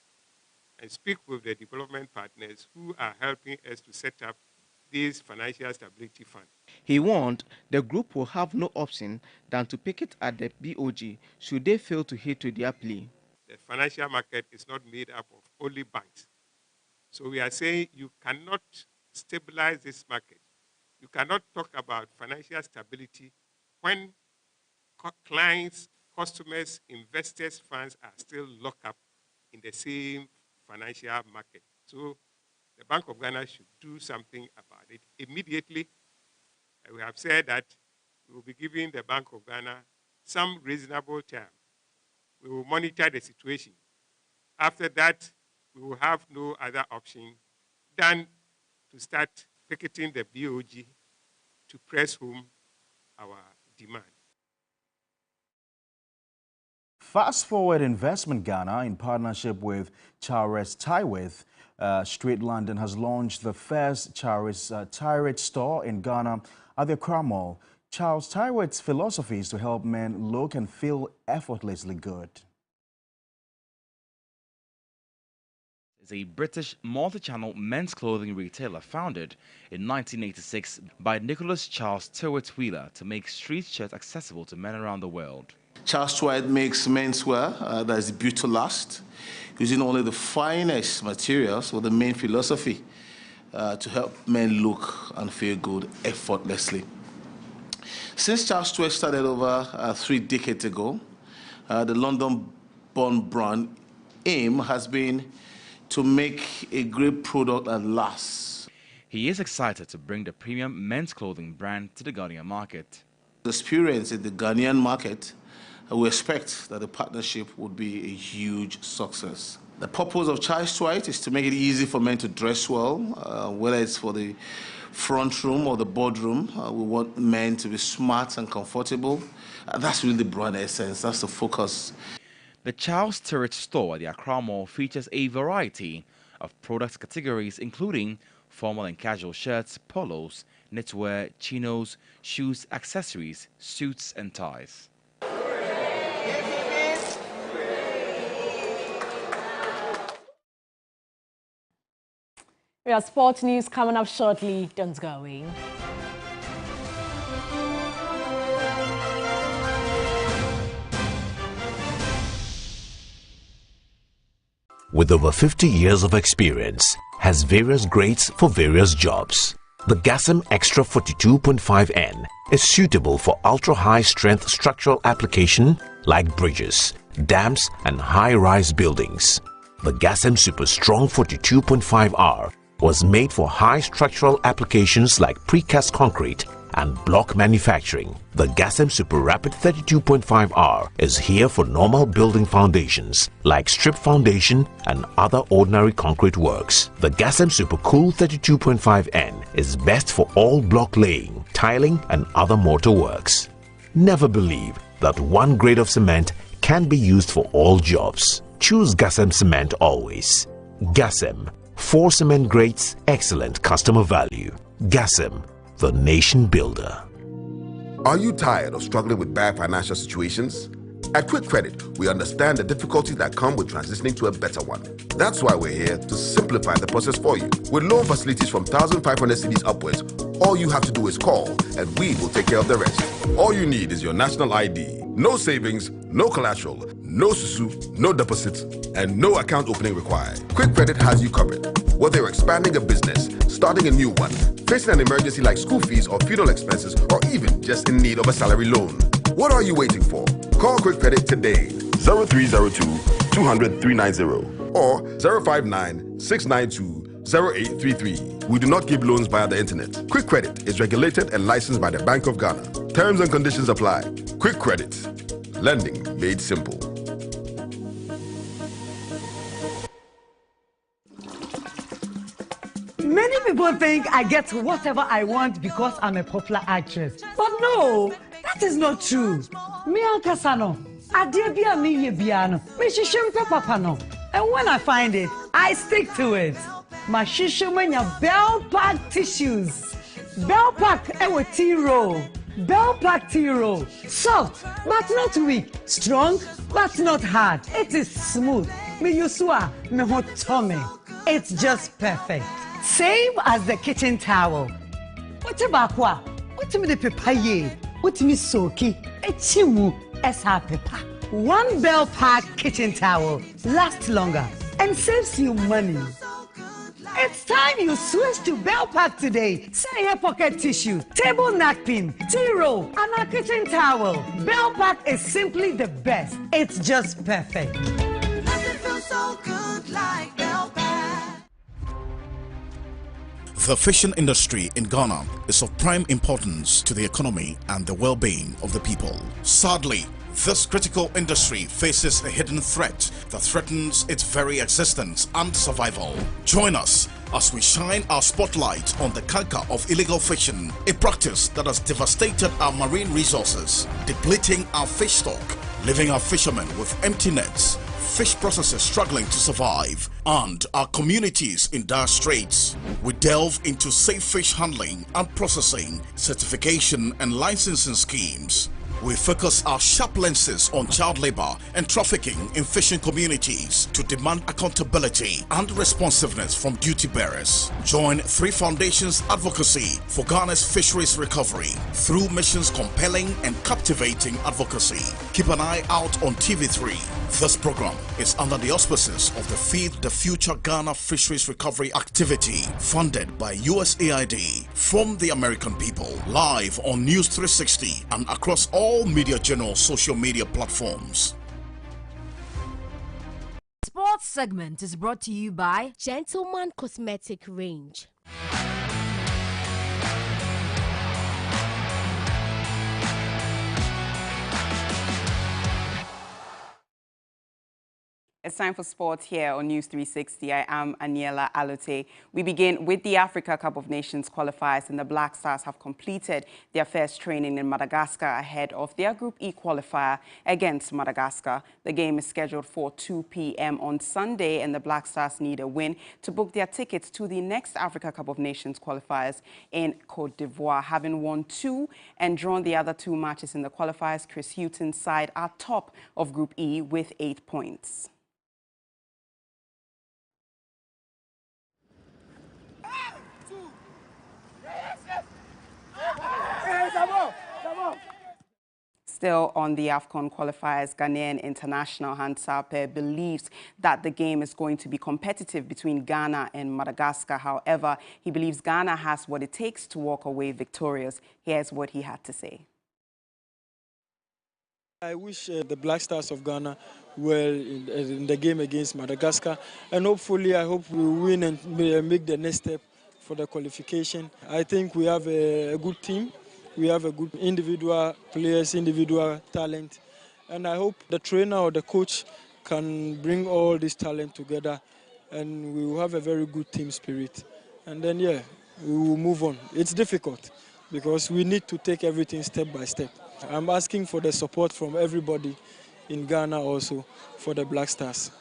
and speak with the development partners who are helping us to set up this financial stability fund. He warned the group will have no option than to pick it at the BOG should they fail to heed to their plea. The financial market is not made up of only banks. So we are saying you cannot stabilize this market. You cannot talk about financial stability when clients, customers, investors' funds are still locked up in the same financial market. So the Bank of Ghana should do something about it immediately. We have said that we will be giving the Bank of Ghana some reasonable time. We will monitor the situation. After that, we will have no other option than to start picketing the BOG to press home our demand. Fast Forward Investment Ghana, in partnership with Charles Tyrwith Street London, has launched the first Charles Tyrwith store in Ghana at the Accra Mall. Charles Tyrwith's philosophy is to help men look and feel effortlessly good. Is a British multi-channel men's clothing retailer founded in 1986 by Nicholas Charles Tyrwith Wheeler to make street shirts accessible to men around the world. Charles Tyrwith makes menswear that is built to last, using only the finest materials with the main philosophy to help men look and feel good effortlessly. Since Charles Tyrwith started over 3 decades ago, the London-born brand aim has been to make a great product that lasts. He is excited to bring the premium men's clothing brand to the Ghanaian market. The experience in the Ghanaian market, we expect that the partnership would be a huge success. The purpose of Charles Tyrwith is to make it easy for men to dress well, whether it's for the front room or the boardroom. We want men to be smart and comfortable. That's really the brand essence, that's the focus. The Charles Tyrwith store at the Accra Mall features a variety of product categories including formal and casual shirts, polos, knitwear, chinos, shoes, accessories, suits and ties. We have sports news coming up shortly. Don't go away. With over 50 years of experience, has various grades for various jobs. The Gasem Extra 42.5N is suitable for ultra-high strength structural application like bridges, dams and high-rise buildings. The Gasem Super Strong 42.5R was made for high structural applications like precast concrete and block manufacturing. The Gasem Super Rapid 32.5R is here for normal building foundations like strip foundation and other ordinary concrete works. The Gasem Super Cool 32.5N is best for all block laying, tiling and other mortar works. Never believe that one grade of cement can be used for all jobs. Choose Gasem Cement always. Gasem, 4 cement grades, excellent customer value. Gasem, the nation builder. Are you tired of struggling with bad financial situations? At Quick Credit, we understand the difficulties that come with transitioning to a better one. That's why we're here to simplify the process for you. With loan facilities from 1,500 cedis upwards, all you have to do is call and we will take care of the rest. All you need is your national ID. No savings, no collateral, no susu, no deposits, and no account opening required. Quick Credit has you covered. Whether you're expanding a business, starting a new one, facing an emergency like school fees or funeral expenses, or even just in need of a salary loan. What are you waiting for? Call Quick Credit today. 0302 200 390 or 059 692 0833. We do not give loans via the internet. Quick Credit is regulated and licensed by the Bank of Ghana. Terms and conditions apply. Quick Credit. Lending made simple. Many people think I get whatever I want because I'm a popular actress. But no, that is not true. Me Kasano, Adebia mi yebiano, me shishimpe papa no. And when I find it, I stick to it. My shishimenya Bell Pack tissues. Bell Pack ewe tea roll. Bell Pack tea roll. Soft, but not weak. Strong, but not hard. It is smooth. Me yusua, me hotome. It's just perfect. Same as the kitchen towel. What about what? What me the papaye? What me soki? Echimu esa pepa. One Bell Pack kitchen towel lasts longer and saves you money. It's time you switch to Bell Pack today. Say here pocket tissue, table napkin, tea roll, and a kitchen towel. Bell Pack is simply the best. It's just perfect. Nothing feels so good like Bell Pack. The fishing industry in Ghana is of prime importance to the economy and the well-being of the people. Sadly, this critical industry faces a hidden threat that threatens its very existence and survival. Join us as we shine our spotlight on the canker of illegal fishing, a practice that has devastated our marine resources, depleting our fish stock, leaving our fishermen with empty nets, fish processors struggling to survive, and our communities in dire straits. We delve into safe fish handling and processing, certification and licensing schemes. We focus our sharp lenses on child labor and trafficking in fishing communities to demand accountability and responsiveness from duty bearers. Join Three Foundations advocacy for Ghana's fisheries recovery through missions compelling and captivating advocacy. Keep an eye out on TV3. This program is under the auspices of the Feed the Future Ghana Fisheries Recovery Activity, funded by USAID, from the American people, live on News 360 and across all Media General social media platforms. Sports segment is brought to you by Gentleman Cosmetic Range. It's time for sports here on News 360. I am Aniela Alote. We begin with the Africa Cup of Nations qualifiers, and the Black Stars have completed their first training in Madagascar ahead of their Group E qualifier against Madagascar. The game is scheduled for 2 p.m. on Sunday, and the Black Stars need a win to book their tickets to the next Africa Cup of Nations qualifiers in Côte d'Ivoire. Having won 2 and drawn the other 2 matches in the qualifiers, Chris Hughton's side are top of Group E with 8 points. Still on the AFCON qualifiers, Ghanaian international Hans Sarpe believes that the game is going to be competitive between Ghana and Madagascar. However, he believes Ghana has what it takes to walk away victorious. Here's what he had to say. I wish the Black Stars of Ghana well in the game against Madagascar, and hopefully I hope we win and make the next step for the qualification. I think we have a good team. We have a good individual players, individual talent, and I hope the trainer or the coach can bring all this talent together, and we will have a very good team spirit. And then, yeah, we will move on. It's difficult because we need to take everything step by step. I'm asking for the support from everybody in Ghana also for the Black Stars.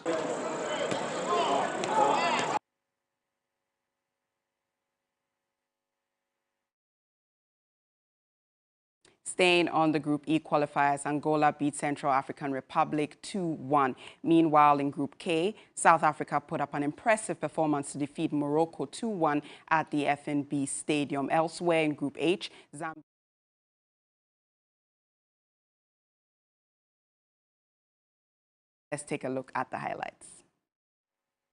Staying on the Group E qualifiers, Angola beat Central African Republic 2-1. Meanwhile, in Group K, South Africa put up an impressive performance to defeat Morocco 2-1 at the FNB Stadium. Elsewhere in Group H, Zambia. Let's take a look at the highlights.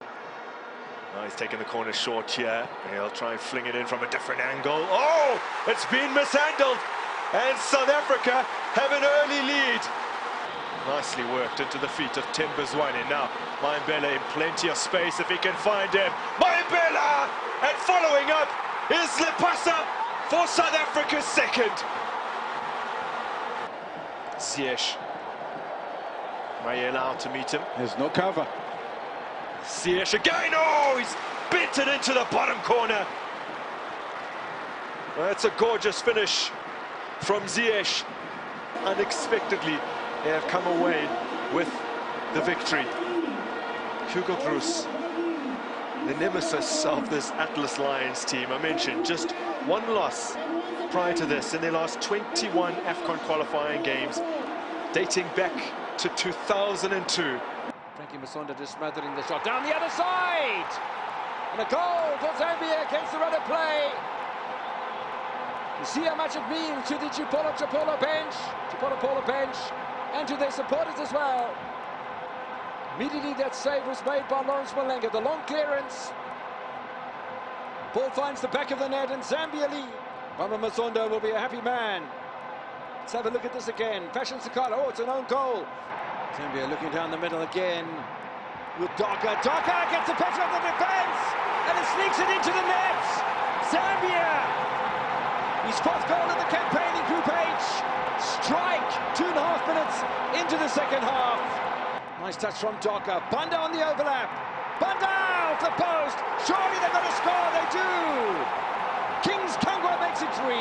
Oh, he's taking the corner short here. He'll try and fling it in from a different angle. Oh, it's been mishandled. And South Africa have an early lead. Nicely worked into the feet of Themba Zwane. Now, Mayambela in plenty of space if he can find him. Mayambela! And following up is Lepasa for South Africa's second. Ziyech. Mayela out to meet him. There's no cover. Ziyech again. Oh, he's bent it into the bottom corner. That's a gorgeous finish from Ziyech. Unexpectedly, they have come away with the victory. Hugo Broos, the nemesis of this Atlas Lions team. I mentioned just one loss prior to this in their last 21 AFCON qualifying games, dating back to 2002. Frankie Masonda just smothering the shot down the other side. And a goal for Zambia against the run of play. You see how much it means to the Chipolo bench, and to their supporters as well. Immediately that save was made by Lawrence Malenga. The long clearance. Ball finds the back of the net and Zambia lead. Bamba Masonda will be a happy man. Let's have a look at this again. Fashion Sakala. Oh, it's an own goal. Zambia looking down the middle again with Doka. Doka gets the pressure of the defense and it sneaks it into the net. Zambia. His fourth goal in the campaign in Group H. Strike 2.5 minutes into the second half. Nice touch from Doka. Banda on the overlap. Banda off the post. Surely they're going to score. They do. Kings Kangwa makes it 3.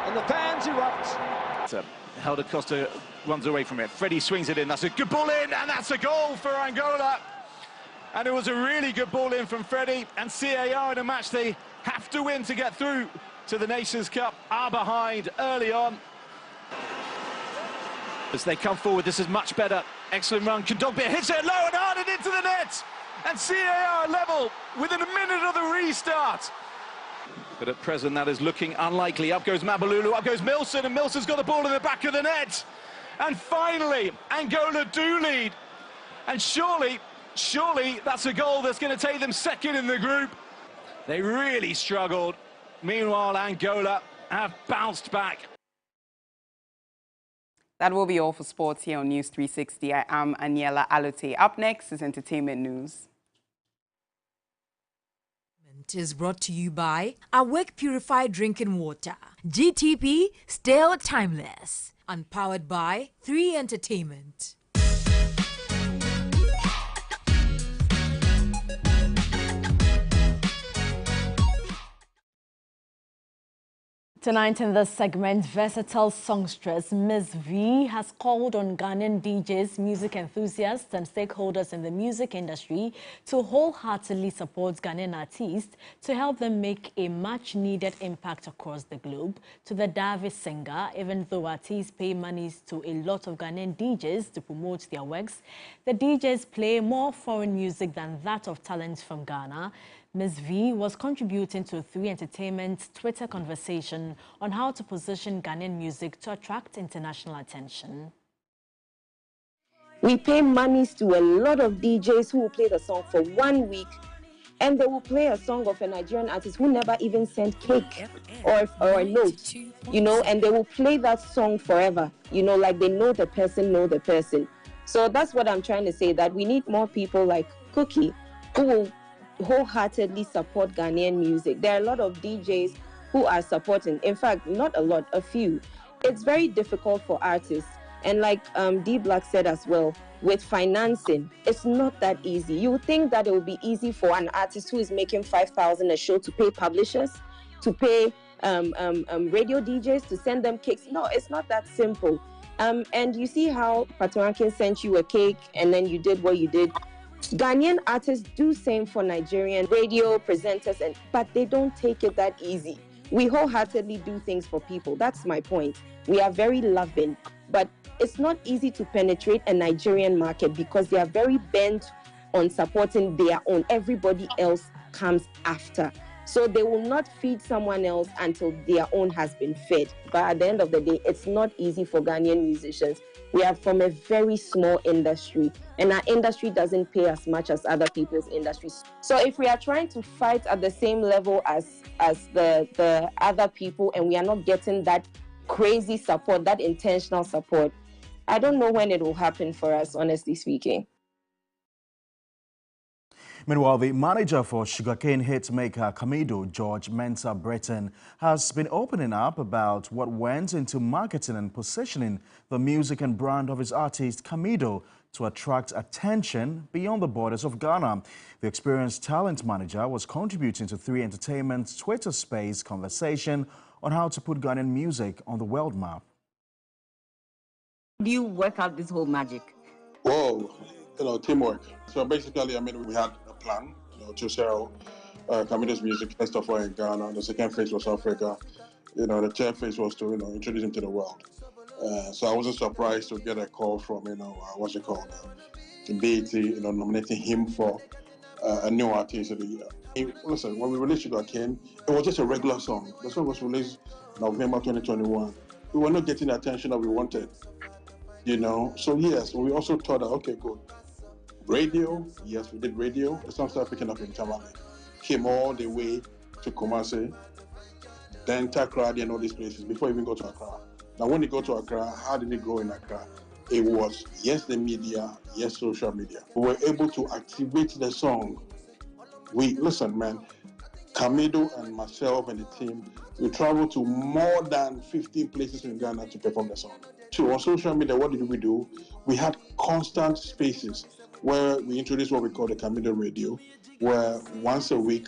And the fans erupt. Helder Costa runs away from it. Freddie swings it in. That's a good ball in, and that's a goal for Angola. And it was a really good ball in from Freddie, and CAR in a match they have to win to get through to the Nations Cup are behind early on. As they come forward, this is much better. Excellent run. Kondogbia hits it low and hard and into the net. And CAR level within a minute of the restart. But at present, that is looking unlikely. Up goes Mabalulu, up goes Milson, and Milson's got the ball in the back of the net. And finally, Angola do lead. And surely that's a goal that's going to take them second in the group. They really struggled. Meanwhile, Angola have bounced back. That will be all for sports here on News 360. I am Aniela Alote. Up next is entertainment news. Is brought to you by Awake Purified Drinking Water, GTP, still timeless, and powered by 3 Entertainment. Tonight in this segment, versatile songstress Ms. V has called on Ghanaian DJs, music enthusiasts and stakeholders in the music industry to wholeheartedly support Ghanaian artists to help them make a much-needed impact across the globe. To the Davis singer, even though artists pay monies to a lot of Ghanaian DJs to promote their works, the DJs play more foreign music than that of talents from Ghana. Ms. V was contributing to 3 Entertainment's Twitter conversation on how to position Ghanaian music to attract international attention. We pay monies to a lot of DJs who will play the song for 1 week, and they will play a song of a Nigerian artist who never even sent cake or a note, you know, and they will play that song forever, you know, like they know the person. So that's what I'm trying to say, that we need more people like Cookie who will wholeheartedly support Ghanaian music. There are a lot of DJs who are supporting. In fact, not a lot, a few. It's very difficult for artists. And like D Black said as well, with financing, it's not that easy. You would think that it would be easy for an artist who is making 5,000 a show to pay publishers, to pay radio DJs, to send them cakes. No, it's not that simple. And you see how Patoranking sent you a cake and then you did what you did. Ghanaian artists do same for Nigerian radio presenters, but they don't take it that easy. We wholeheartedly do things for people. That's my point. We are very loving, but it's not easy to penetrate a Nigerian market because they are very bent on supporting their own. Everybody else comes after. So they will not feed someone else until their own has been fed. But at the end of the day, it's not easy for Ghanaian musicians. We are from a very small industry, and our industry doesn't pay as much as other people's industries. So if we are trying to fight at the same level as the other people, and we are not getting that crazy support, that intentional support, I don't know when it will happen for us, honestly speaking. Meanwhile, the manager for sugarcane hitmaker Camido, George Mensah Breton, has been opening up about what went into marketing and positioning the music and brand of his artist Camido to attract attention beyond the borders of Ghana. The experienced talent manager was contributing to 3 Entertainment's Twitter Space conversation on how to put Ghanaian music on the world map. How do you work out this whole magic? Whoa, teamwork. So basically, we had a plan, to sell Camido's music, first of all in Ghana. The second phase was Africa. The third phase was to, introduce him to the world. So I wasn't surprised to get a call from, the BET, nominating him for a new artist of the year. Listen, when we released Sugarcane, it was just a regular song. The song was released November 2021. We were not getting the attention that we wanted. So yes, we also thought that, okay, good. Radio, yes, we did radio. The song started picking up in Tamale. Came all the way to Kumasi, then Takrady and all these places before we even go to Accra. Now, when you go to Accra, how did it go in Accra? It was, yes, the media, yes, social media. We were able to activate the song. Listen, man, Camido and myself and the team, we traveled to more than 15 places in Ghana to perform the song. So on social media, what did we do? We had constant spaces where we introduced what we call the Camido Radio, where once a week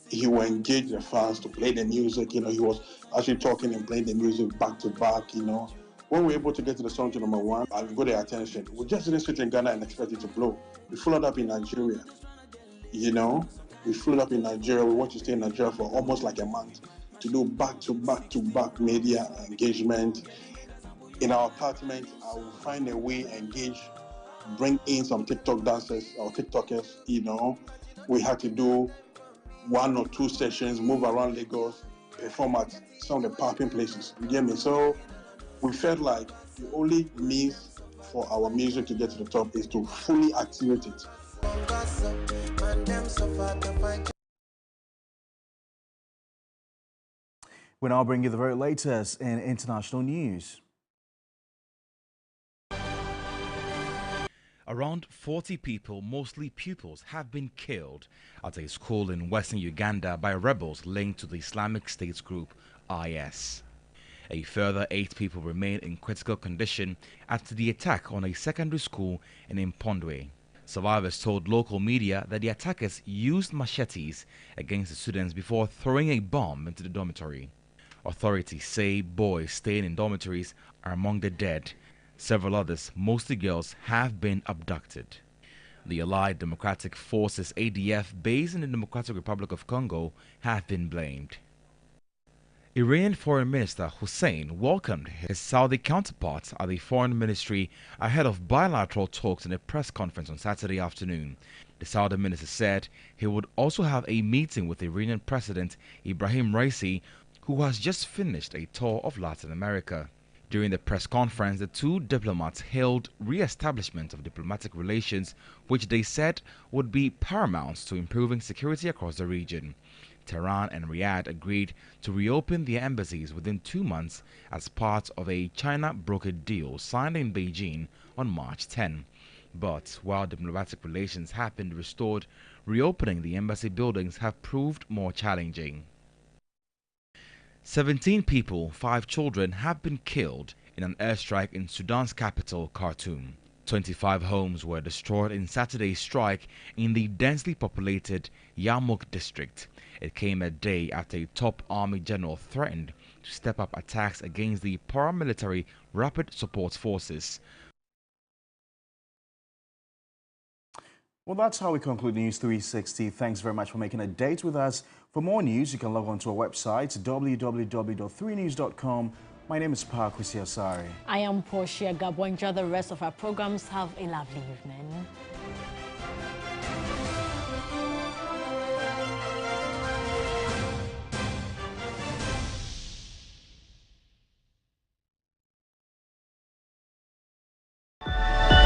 he will engage the fans to play the music. He was actually talking and playing the music back to back. When we were able to get to the song to #1 and got their attention, we just didn't sit in Ghana and expect it to blow. We followed up in Nigeria. We flew up in Nigeria. We want to stay in Nigeria for almost like a month to do back to back media engagement. In our apartment, I will find a way, engage, bring in some TikTok dancers or TikTokers. We had to do 1 or 2 sessions, move around Lagos, perform at some of the popping places. You get me? So we felt like the only means for our music to get to the top is to fully activate it. We now bring you the very latest in international news. Around 40 people, mostly pupils, have been killed at a school in western Uganda by rebels linked to the Islamic State group IS. A further 8 people remain in critical condition after the attack on a secondary school in Impondwe. Survivors told local media that the attackers used machetes against the students before throwing a bomb into the dormitory. Authorities say boys staying in dormitories are among the dead. Several others, mostly girls, have been abducted. The Allied Democratic Forces ADF based in the Democratic Republic of Congo have been blamed. Iranian Foreign Minister Hussein welcomed his Saudi counterpart at the Foreign Ministry ahead of bilateral talks in a press conference on Saturday afternoon. The Saudi minister said he would also have a meeting with Iranian President Ibrahim Raisi, who has just finished a tour of Latin America. During the press conference, the 2 diplomats hailed re-establishment of diplomatic relations, which they said would be paramount to improving security across the region. Tehran and Riyadh agreed to reopen their embassies within 2 months as part of a China-brokered deal signed in Beijing on March 10. But while diplomatic relations have been restored, reopening the embassy buildings have proved more challenging. 17 people, 5 children, have been killed in an airstrike in Sudan's capital, Khartoum. 25 homes were destroyed in Saturday's strike in the densely populated Yarmouk district. It came a day after a top army general threatened to step up attacks against the paramilitary Rapid Support Forces. Well, that's how we conclude News 360. Thanks very much for making a date with us. For more news, you can log on to our website, www.3news.com. My name is Pa Kwesi Asare. I am Portia Gabo. Enjoy the rest of our programs. Have a lovely evening.